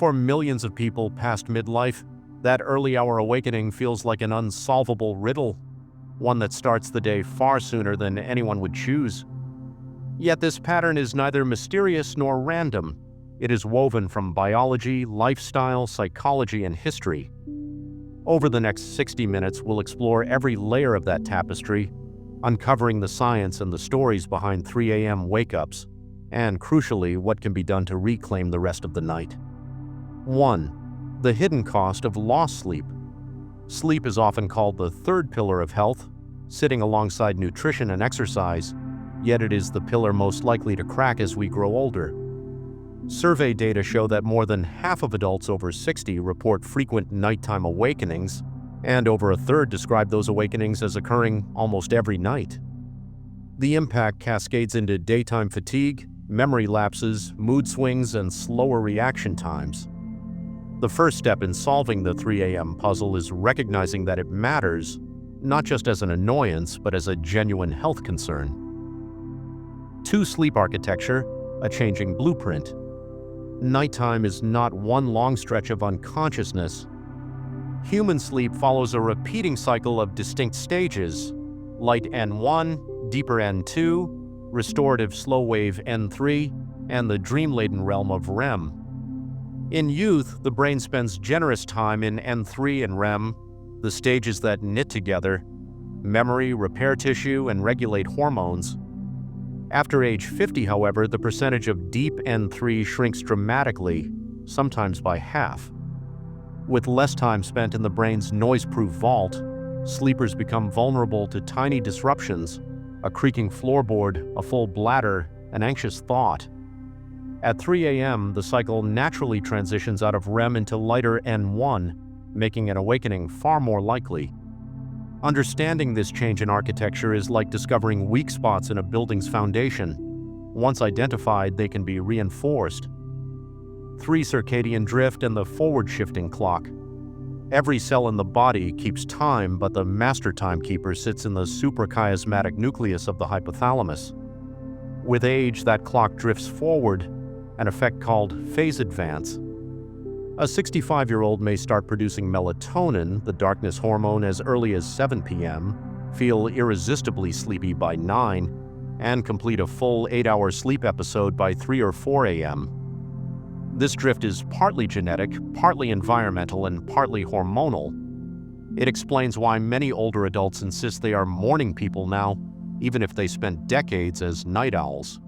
For millions of people past midlife, that early hour awakening feels like an unsolvable riddle, one that starts the day far sooner than anyone would choose. Yet this pattern is neither mysterious nor random. It is woven from biology, lifestyle, psychology, and history. Over the next 60 minutes, we'll explore every layer of that tapestry, uncovering the science and the stories behind 3 a.m. wake-ups, and crucially, what can be done to reclaim the rest of the night. 1. The hidden cost of lost sleep. Sleep is often called the third pillar of health, sitting alongside nutrition and exercise, yet it is the pillar most likely to crack as we grow older. Survey data show that more than half of adults over 60 report frequent nighttime awakenings, and over a third describe those awakenings as occurring almost every night. The impact cascades into daytime fatigue, memory lapses, mood swings, and slower reaction times. The first step in solving the 3 a.m. puzzle is recognizing that it matters, not just as an annoyance, but as a genuine health concern. 2. Sleep architecture, a changing blueprint. Nighttime is not one long stretch of unconsciousness. Human sleep follows a repeating cycle of distinct stages: light N1, deeper N2, restorative slow wave N3, and the dream-laden realm of REM. In youth, the brain spends generous time in N3 and REM, the stages that knit together memory, repair tissue, and regulate hormones. After age 50, however, the percentage of deep N3 shrinks dramatically, sometimes by half. With less time spent in the brain's noise-proof vault, sleepers become vulnerable to tiny disruptions: a creaking floorboard, a full bladder, an anxious thought. At 3 a.m., the cycle naturally transitions out of REM into lighter N1, making an awakening far more likely. Understanding this change in architecture is like discovering weak spots in a building's foundation. Once identified, they can be reinforced. 3. Circadian drift and the forward-shifting clock. Every cell in the body keeps time, but the master timekeeper sits in the suprachiasmatic nucleus of the hypothalamus. With age, that clock drifts forward, an effect called phase advance. A 65-year-old may start producing melatonin, the darkness hormone, as early as 7 p.m., feel irresistibly sleepy by 9, and complete a full 8-hour sleep episode by 3 or 4 a.m. This drift is partly genetic, partly environmental, and partly hormonal. It explains why many older adults insist they are morning people now, even if they spent decades as night owls.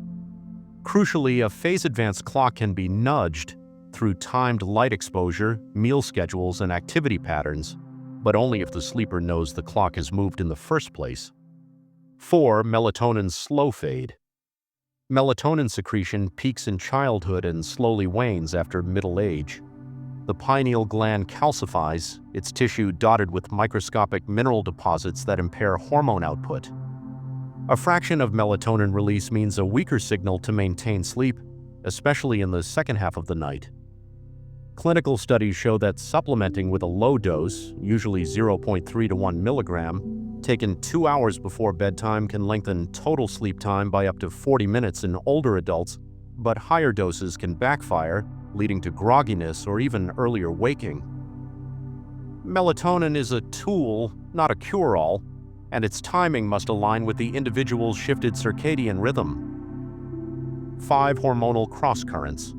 Crucially, a phase advance clock can be nudged through timed light exposure, meal schedules, and activity patterns, but only if the sleeper knows the clock has moved in the first place. 4. Melatonin's slow fade. Melatonin secretion peaks in childhood and slowly wanes after middle age. The pineal gland calcifies, its tissue dotted with microscopic mineral deposits that impair hormone output. A fraction of melatonin release means a weaker signal to maintain sleep, especially in the second half of the night. Clinical studies show that supplementing with a low dose, usually 0.3 to 1 milligram, taken 2 hours before bedtime can lengthen total sleep time by up to 40 minutes in older adults, but higher doses can backfire, leading to grogginess or even earlier waking. Melatonin is a tool, not a cure-all, and its timing must align with the individual's shifted circadian rhythm. 5. Hormonal crosscurrents.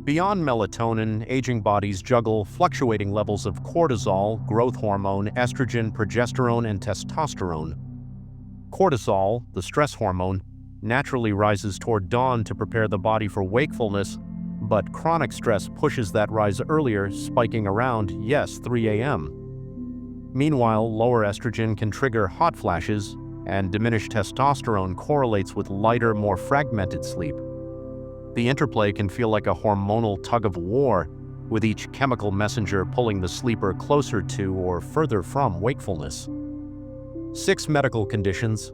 Beyond melatonin, aging bodies juggle fluctuating levels of cortisol, growth hormone, estrogen, progesterone, and testosterone. Cortisol, the stress hormone, naturally rises toward dawn to prepare the body for wakefulness, but chronic stress pushes that rise earlier, spiking around, 3 a.m. Meanwhile, lower estrogen can trigger hot flashes, and diminished testosterone correlates with lighter, more fragmented sleep. The interplay can feel like a hormonal tug-of-war, with each chemical messenger pulling the sleeper closer to or further from wakefulness. 6. Medical conditions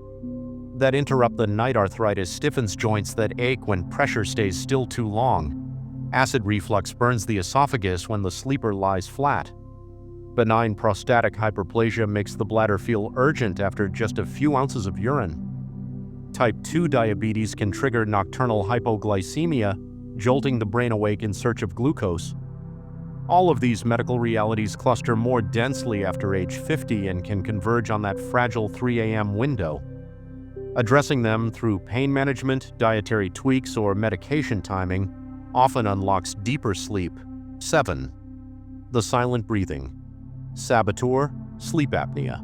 that interrupt the night. Arthritis stiffens joints that ache when pressure stays still too long. Acid reflux burns the esophagus when the sleeper lies flat. Benign prostatic hyperplasia makes the bladder feel urgent after just a few ounces of urine. Type 2 diabetes can trigger nocturnal hypoglycemia, jolting the brain awake in search of glucose. All of these medical realities cluster more densely after age 50 and can converge on that fragile 3 a.m. window. Addressing them through pain management, dietary tweaks, or medication timing often unlocks deeper sleep. 7. The silent breathing. Saboteur, sleep apnea.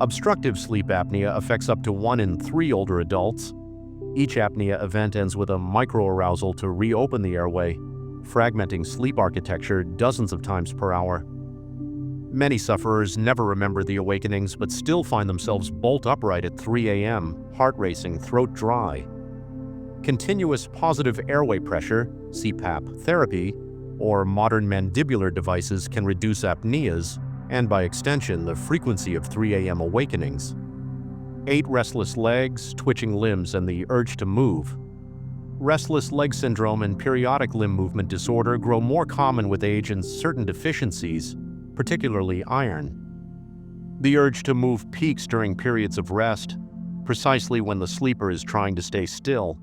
Obstructive sleep apnea affects up to 1 in 3 older adults. Each apnea event ends with a microarousal to reopen the airway, fragmenting sleep architecture dozens of times per hour. Many sufferers never remember the awakenings but still find themselves bolt upright at 3 a.m., heart racing, throat dry. Continuous positive airway pressure, CPAP therapy, or modern mandibular devices can reduce apneas and, by extension, the frequency of 3 a.m. awakenings. 8. Restless legs, twitching limbs, and the urge to move. Restless leg syndrome and periodic limb movement disorder grow more common with age and certain deficiencies, particularly iron. The urge to move peaks during periods of rest, precisely when the sleeper is trying to stay still.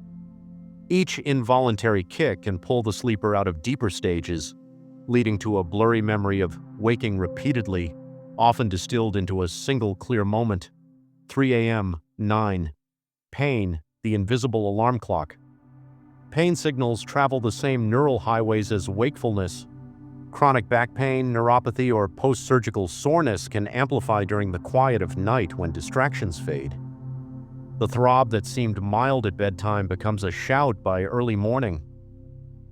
Each involuntary kick can pull the sleeper out of deeper stages, leading to a blurry memory of waking repeatedly, often distilled into a single clear moment. 3 a.m., 9. Pain, the invisible alarm clock. Pain signals travel the same neural highways as wakefulness. Chronic back pain, neuropathy, or post-surgical soreness can amplify during the quiet of night when distractions fade. The throb that seemed mild at bedtime becomes a shout by early morning.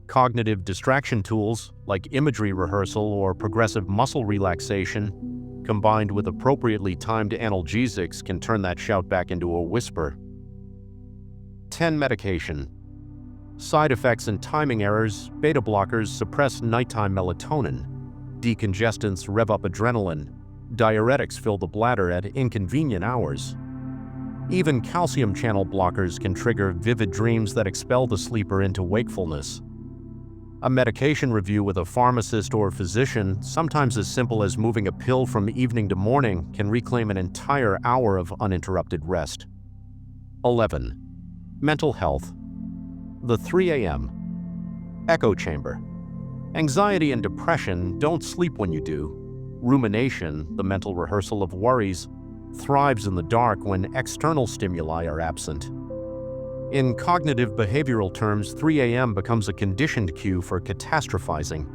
Cognitive distraction tools, like imagery rehearsal or progressive muscle relaxation, combined with appropriately timed analgesics, can turn that shout back into a whisper. 10. Medication. Side effects and timing errors. Beta blockers suppress nighttime melatonin. Decongestants rev up adrenaline. Diuretics fill the bladder at inconvenient hours. Even calcium channel blockers can trigger vivid dreams that expel the sleeper into wakefulness. A medication review with a pharmacist or physician, sometimes as simple as moving a pill from evening to morning, can reclaim an entire hour of uninterrupted rest. 11. Mental health. The 3 a.m. echo chamber. Anxiety and depression don't sleep when you do. Rumination, the mental rehearsal of worries, thrives in the dark when external stimuli are absent. In cognitive behavioral terms, 3 a.m. becomes a conditioned cue for catastrophizing.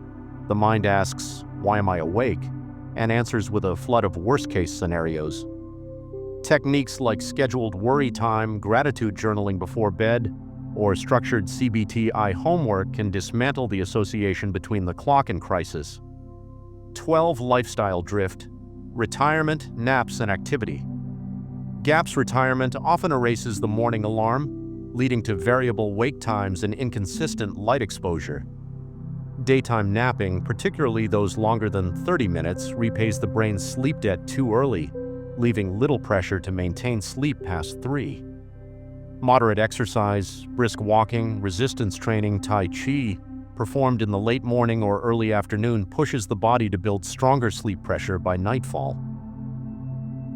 The mind asks, "Why am I awake?" and answers with a flood of worst-case scenarios. Techniques like scheduled worry time, gratitude journaling before bed, or structured CBTI homework can dismantle the association between the clock and crisis. 12. Lifestyle drift. Retirement, naps, and activity. GAPS retirement often erases the morning alarm, leading to variable wake times and inconsistent light exposure. Daytime napping, particularly those longer than 30 minutes, repays the brain's sleep debt too early, leaving little pressure to maintain sleep past 3. Moderate exercise, brisk walking, resistance training, Tai Chi, performed in the late morning or early afternoon pushes the body to build stronger sleep pressure by nightfall.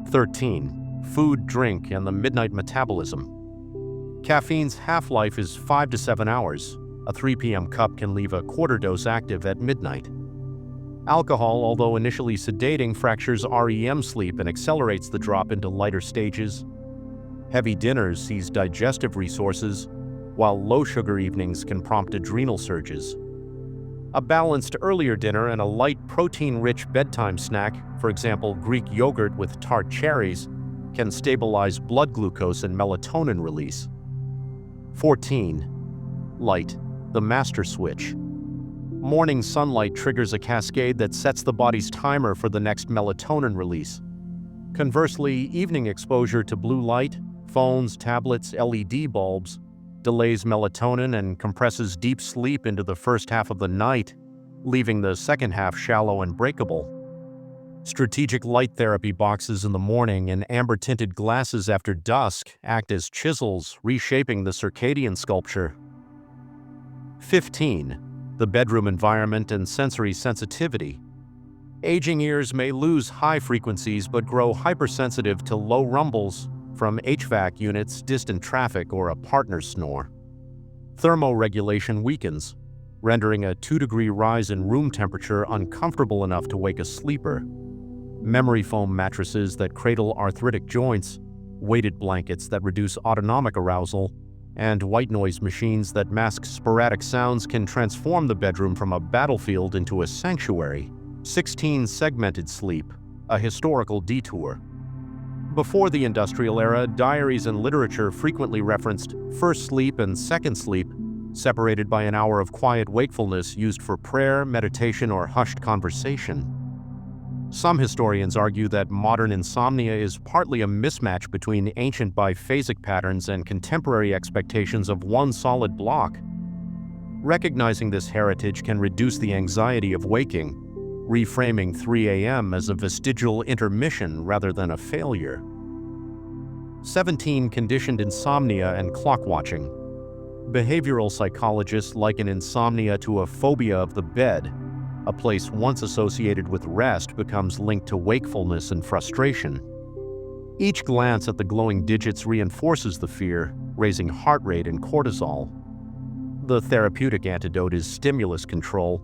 13. Food, drink, and the midnight metabolism. Caffeine's half-life is 5 to 7 hours. A 3 p.m. cup can leave a quarter dose active at midnight. Alcohol, although initially sedating, fractures REM sleep and accelerates the drop into lighter stages. Heavy dinners seize digestive resources, while low-sugar evenings can prompt adrenal surges. A balanced earlier dinner and a light protein-rich bedtime snack, for example Greek yogurt with tart cherries, can stabilize blood glucose and melatonin release. 14. Light, the master switch. Morning sunlight triggers a cascade that sets the body's timer for the next melatonin release. Conversely, evening exposure to blue light, phones, tablets, LED bulbs, delays melatonin and compresses deep sleep into the first half of the night, leaving the second half shallow and breakable. Strategic light therapy boxes in the morning and amber-tinted glasses after dusk act as chisels, reshaping the circadian sculpture. 15. The bedroom environment and sensory sensitivity. Aging ears may lose high frequencies but grow hypersensitive to low rumbles from HVAC units, distant traffic, or a partner's snore. Thermoregulation weakens, rendering a 2-degree rise in room temperature uncomfortable enough to wake a sleeper. Memory foam mattresses that cradle arthritic joints, weighted blankets that reduce autonomic arousal, and white noise machines that mask sporadic sounds can transform the bedroom from a battlefield into a sanctuary. 16. Segmented sleep, a historical detour. Before the industrial era, diaries and literature frequently referenced first sleep and second sleep, separated by an hour of quiet wakefulness used for prayer, meditation, or hushed conversation. Some historians argue that modern insomnia is partly a mismatch between ancient biphasic patterns and contemporary expectations of one solid block. Recognizing this heritage can reduce the anxiety of waking, reframing 3 a.m. as a vestigial intermission rather than a failure. 17. Conditioned insomnia and clock watching. Behavioral psychologists liken insomnia to a phobia of the bed. A place once associated with rest becomes linked to wakefulness and frustration. Each glance at the glowing digits reinforces the fear, raising heart rate and cortisol. The therapeutic antidote is stimulus control.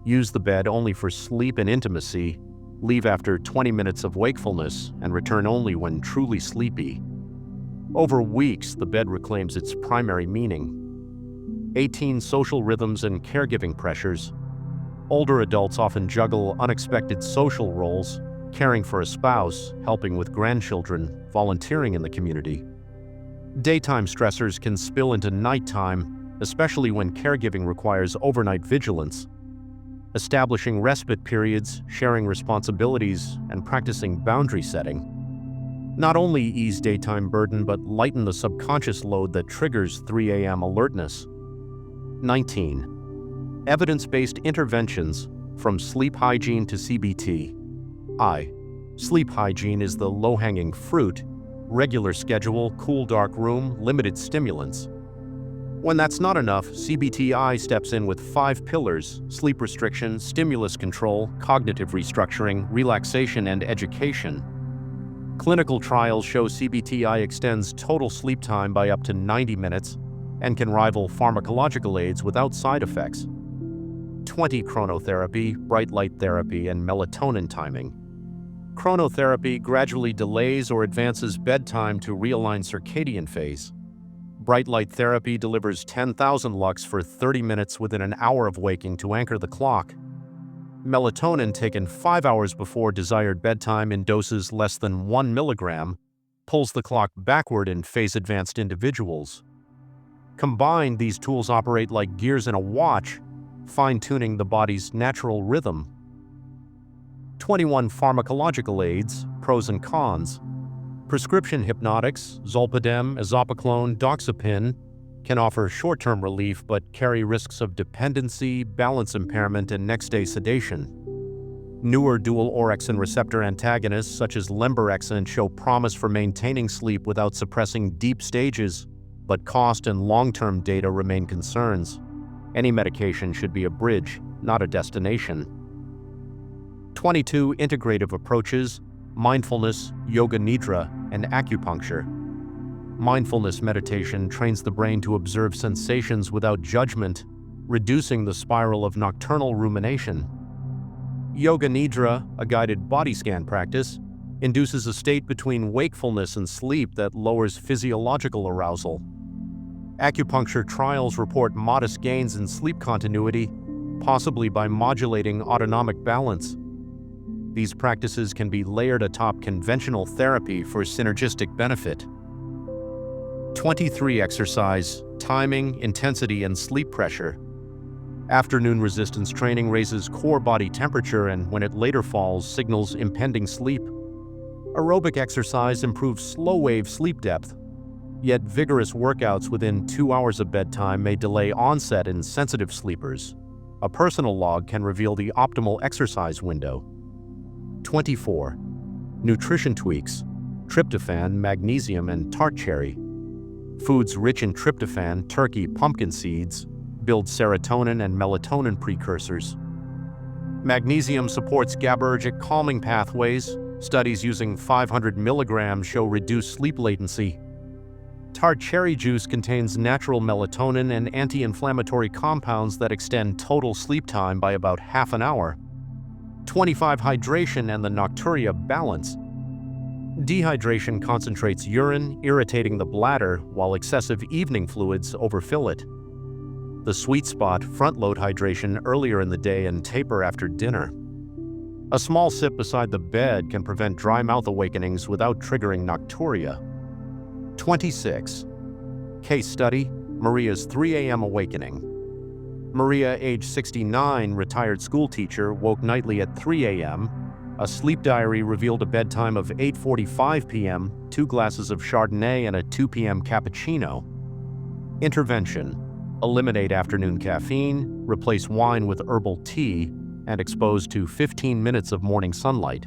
Use the bed only for sleep and intimacy, leave after 20 minutes of wakefulness, and return only when truly sleepy. Over weeks, the bed reclaims its primary meaning. 18. Social rhythms and caregiving pressures. Older adults often juggle unexpected social roles, caring for a spouse, helping with grandchildren, volunteering in the community. Daytime stressors can spill into nighttime, especially when caregiving requires overnight vigilance. Establishing respite periods, sharing responsibilities, and practicing boundary setting not only ease daytime burden but lighten the subconscious load that triggers 3 a.m. alertness. 19. Evidence-based interventions, from sleep hygiene to CBT. Sleep hygiene is the low-hanging fruit: regular schedule, cool dark room, limited stimulants. When that's not enough, CBTI steps in with 5 pillars: sleep restriction, stimulus control, cognitive restructuring, relaxation, and education. Clinical trials show CBTI extends total sleep time by up to 90 minutes and can rival pharmacological aids without side effects. 20. Chronotherapy, bright light therapy, and melatonin timing. Chronotherapy gradually delays or advances bedtime to realign circadian phase. Bright light therapy delivers 10,000 lux for 30 minutes within an hour of waking to anchor the clock. Melatonin taken 5 hours before desired bedtime in doses less than 1 milligram pulls the clock backward in phase-advanced individuals. Combined, these tools operate like gears in a watch, fine-tuning the body's natural rhythm. 21. Pharmacological aids, pros and cons. Prescription hypnotics, zolpidem, azopiclone, doxepin, can offer short-term relief but carry risks of dependency, balance impairment, and next-day sedation. Newer dual orexin receptor antagonists such as lemborexant show promise for maintaining sleep without suppressing deep stages, but cost and long-term data remain concerns. Any medication should be a bridge, not a destination. 22. Integrative approaches, mindfulness, yoga nidra, and acupuncture. Mindfulness meditation trains the brain to observe sensations without judgment, reducing the spiral of nocturnal rumination. Yoga nidra, a guided body scan practice, induces a state between wakefulness and sleep that lowers physiological arousal. Acupuncture trials report modest gains in sleep continuity, possibly by modulating autonomic balance. These practices can be layered atop conventional therapy for synergistic benefit. 23. Exercise, timing, intensity, and sleep pressure. Afternoon resistance training raises core body temperature and, when it later falls, signals impending sleep. Aerobic exercise improves slow-wave sleep depth, yet vigorous workouts within 2 hours of bedtime may delay onset in sensitive sleepers. A personal log can reveal the optimal exercise window. 24. Nutrition tweaks, tryptophan, magnesium, and tart cherry. Foods rich in tryptophan, turkey, pumpkin seeds, build serotonin and melatonin precursors. Magnesium supports GABAergic calming pathways. Studies using 500 milligrams show reduced sleep latency. Tart cherry juice contains natural melatonin and anti-inflammatory compounds that extend total sleep time by about half an hour. 25. Hydration and the nocturia balance. Dehydration concentrates urine, irritating the bladder, while excessive evening fluids overfill it. The sweet spot, front-load hydration earlier in the day and taper after dinner. A small sip beside the bed can prevent dry mouth awakenings without triggering nocturia. 26. Case study: Maria's 3 a.m. awakening. Maria, age 69, retired schoolteacher, woke nightly at 3 a.m. A sleep diary revealed a bedtime of 8:45 p.m., 2 glasses of Chardonnay and a 2 p.m. cappuccino. Intervention: eliminate afternoon caffeine, replace wine with herbal tea, and expose to 15 minutes of morning sunlight.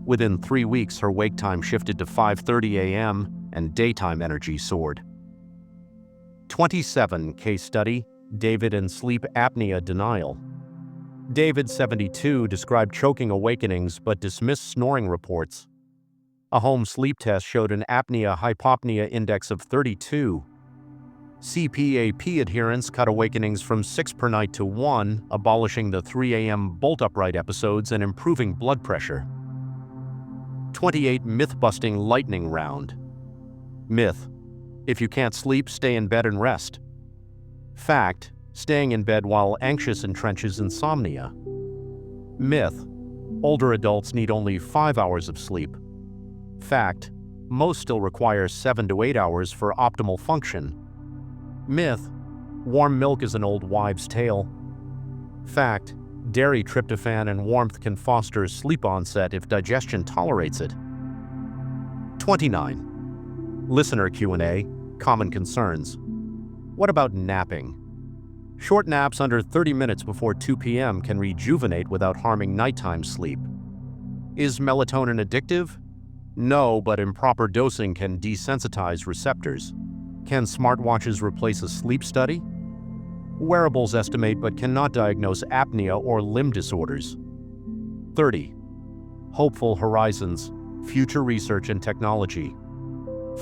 Within 3 weeks, her wake time shifted to 5:30 a.m. and daytime energy soared. 27. Case study: David and sleep apnea denial. David, 72, described choking awakenings but dismissed snoring reports. A home sleep test showed an apnea-hypopnea index of 32. CPAP adherence cut awakenings from 6 per night to 1, abolishing the 3 a.m. bolt-upright episodes and improving blood pressure. 28. Myth-busting lightning round. Myth: if you can't sleep, stay in bed and rest. Fact: staying in bed while anxious entrenches insomnia. Myth: older adults need only 5 hours of sleep. Fact: most still require 7 to 8 hours for optimal function. Myth: warm milk is an old wives' tale. Fact: dairy, tryptophan, and warmth can foster sleep onset if digestion tolerates it. 29. Listener Q&A, common concerns. What about napping? Short naps under 30 minutes before 2 p.m. can rejuvenate without harming nighttime sleep. Is melatonin addictive? No, but improper dosing can desensitize receptors. Can smartwatches replace a sleep study? Wearables estimate but cannot diagnose apnea or limb disorders. 30. Hopeful horizons, future research and technology.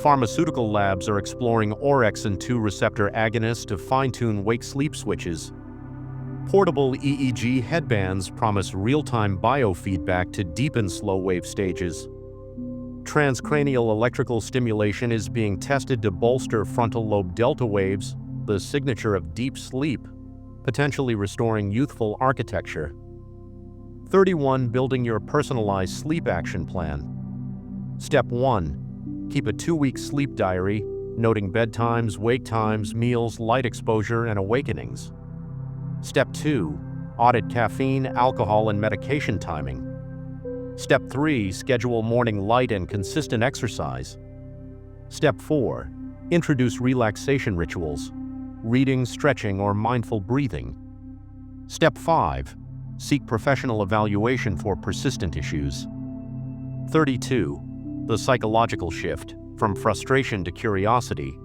Pharmaceutical labs are exploring orexin-2 receptor agonists to fine-tune wake-sleep switches. Portable EEG headbands promise real-time biofeedback to deepen slow-wave stages. Transcranial electrical stimulation is being tested to bolster frontal lobe delta waves, the signature of deep sleep, potentially restoring youthful architecture. 31. Building your personalized sleep action plan. Step 1. Keep a 2-week sleep diary, noting bedtimes, wake times, meals, light exposure, and awakenings. Step 2. Audit caffeine, alcohol, and medication timing. Step 3. Schedule morning light and consistent exercise. Step 4. Introduce relaxation rituals, reading, stretching, or mindful breathing. Step 5. Seek professional evaluation for persistent issues. 32. The psychological shift, from frustration to curiosity.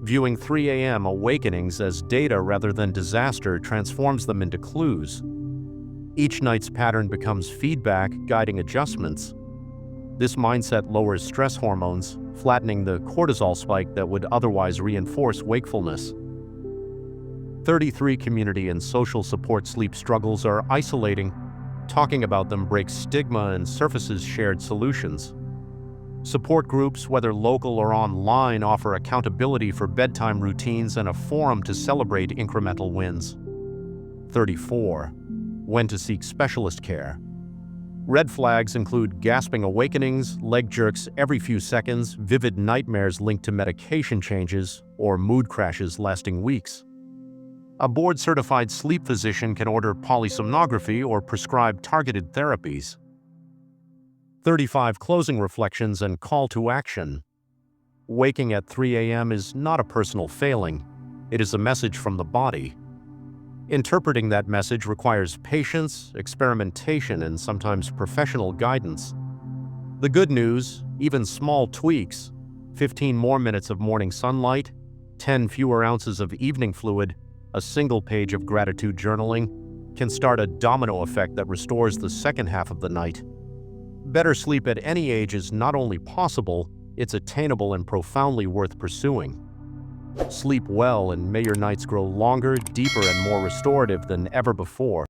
Viewing 3 a.m. awakenings as data rather than disaster transforms them into clues. Each night's pattern becomes feedback, guiding adjustments. This mindset lowers stress hormones, flattening the cortisol spike that would otherwise reinforce wakefulness. 33. Community and social support sleep struggles are isolating. Talking about them breaks stigma and surfaces shared solutions. Support groups, whether local or online, offer accountability for bedtime routines and a forum to celebrate incremental wins. 34. When to seek specialist care. Red flags include gasping awakenings, leg jerks every few seconds, vivid nightmares linked to medication changes, or mood crashes lasting weeks. A board-certified sleep physician can order polysomnography or prescribe targeted therapies. 35. Closing reflections and call to action. Waking at 3 a.m. is not a personal failing. It is a message from the body. Interpreting that message requires patience, experimentation, and sometimes professional guidance. The good news, even small tweaks, 15 more minutes of morning sunlight, 10 fewer ounces of evening fluid, a single page of gratitude journaling, can start a domino effect that restores the second half of the night. Better sleep at any age is not only possible, it's attainable and profoundly worth pursuing. Sleep well and may your nights grow longer, deeper, and more restorative than ever before.